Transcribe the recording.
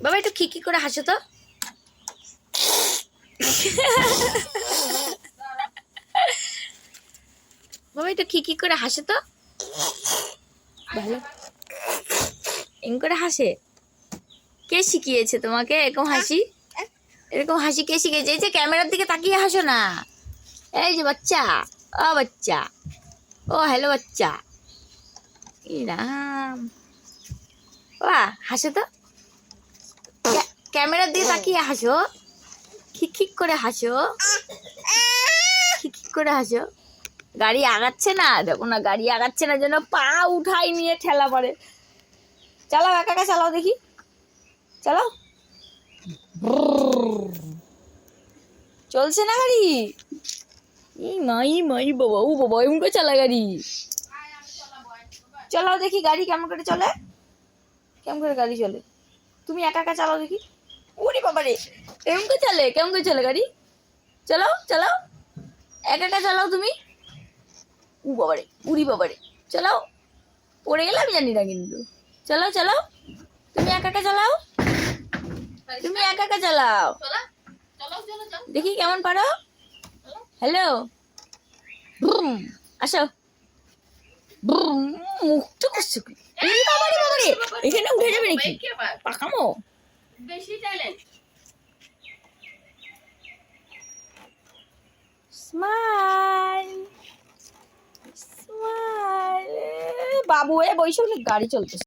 বাবা একটু খিকি করে হাসো তো। বাবা একটু খিকি করে হাসো তো। ভালো এম করে হাসে। কে শিখিয়েছে তোমাকে এরকম হাসি? এরকম হাসি কে শিখিয়েছে? এই যে ক্যামেরার দিকে তাকিয়ে হাসো না। এই যে বাচ্চা, ও বাচ্চা, ও হ্যালো বাচ্চা। রাম, বাহ হাসো তো। ক্যামেরার দিকে তাকিয়ে হাসো, খিক খিক করে হাসো, খিক খিক করে হাসো। গাড়ি আগাচ্ছে না, দেখো না গাড়ি আগাচ্ছে না, যেন পা উঠাই নিয়ে ঠেলা পড়ে। চালাও একা একা চালাও দেখি, চালাও। চলছে না গাড়ি? ই মাই বাবা, ও বাবা এমন করে চালা গাড়ি। চালাও দেখি গাড়ি কেমন করে চলে, কেমন করে গাড়ি চলে। তুমি একা একা চালাও দেখি। ওরে বাবা রে, এমন করে চলে, কেমন করে চলে গাড়ি? চালাও চালাও, একা একা চালাও তুমি। ও বাবারে, উড়ি বাবারে, চালাও। পড়ে গেলে আমি জানি না কিন্তু। চালাও চালাও, তুমি একা একা চালাও, তুমি একা একা চালাও দেখি কেমন পারো। হ্যালো, আসো। মুখটা করছো কি? বাবারে বাবারে, এখানে উঠে যাবে নাকি? পাকামো বেশি ট্যালেন্ট। Smile smile. বাবু এ বৈশাখ গাড়ি চলতেছে।